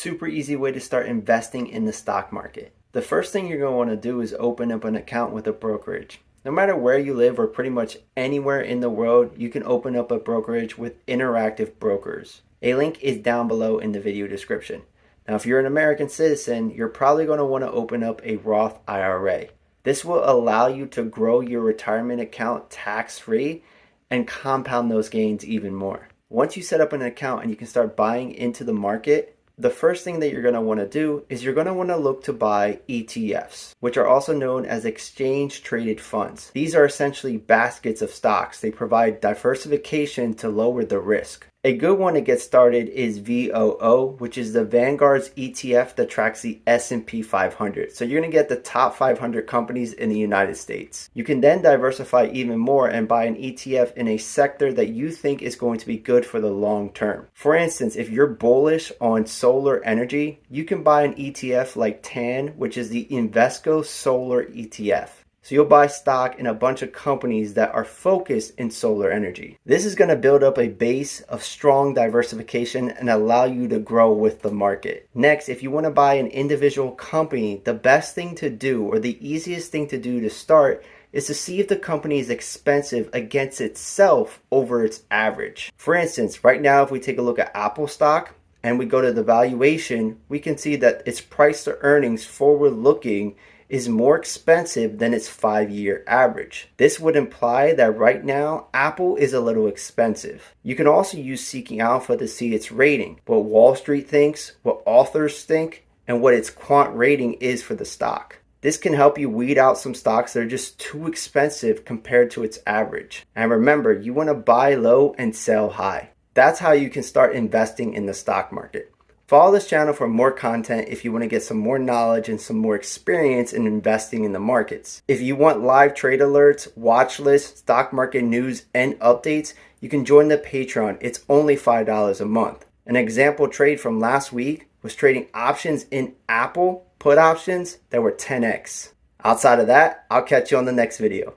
super easy way to start investing in the stock market. The first thing you're going to want to do is open up an account with a brokerage. No matter where you live or pretty much anywhere in the world, you can open up a brokerage with interactive brokers. A link is down below in the video description. Now, if you're an American citizen, you're probably going to want to open up a Roth IRA. This will allow you to grow your retirement account tax-free and compound those gains even more. Once you set up an account and you can start buying into the market, the first thing that you're going to want to do is you're going to want to look to buy ETFs, which are also known as exchange traded funds. These are essentially baskets of stocks. They provide diversification to lower the risk. A good one to get started is VOO, which is the Vanguard's ETF that tracks the S&P 500. So you're going to get the top 500 companies in the United States. You can then diversify even more and buy an ETF in a sector that you think is going to be good for the long term. For instance, if you're bullish on solar energy, you can buy an ETF like TAN, which is the Invesco Solar ETF. So you'll buy stock in a bunch of companies that are focused in solar energy. This is going to build up a base of strong diversification and allow you to grow with the market. Next, if you want to buy an individual company, the best thing to do, or the easiest thing to do to start, is to see if the company is expensive against itself over its average. For instance, right now if we take a look at Apple stock and we go to the valuation, we can see that its price to earnings forward looking is more expensive than its 5-year average. This would imply that right now, Apple is a little expensive. You can also use Seeking Alpha to see its rating, what Wall Street thinks, what authors think, and what its quant rating is for the stock. This can help you weed out some stocks that are just too expensive compared to its average. And remember, you want to buy low and sell high. That's how you can start investing in the stock market. Follow this channel for more content if you want to get some more knowledge and some more experience in investing in the markets. If you want live trade alerts, watch lists, stock market news, and updates, you can join the Patreon. It's only $5 a month. An example trade from last week was trading options in Apple, put options that were 10x. Outside of that, I'll catch you on the next video.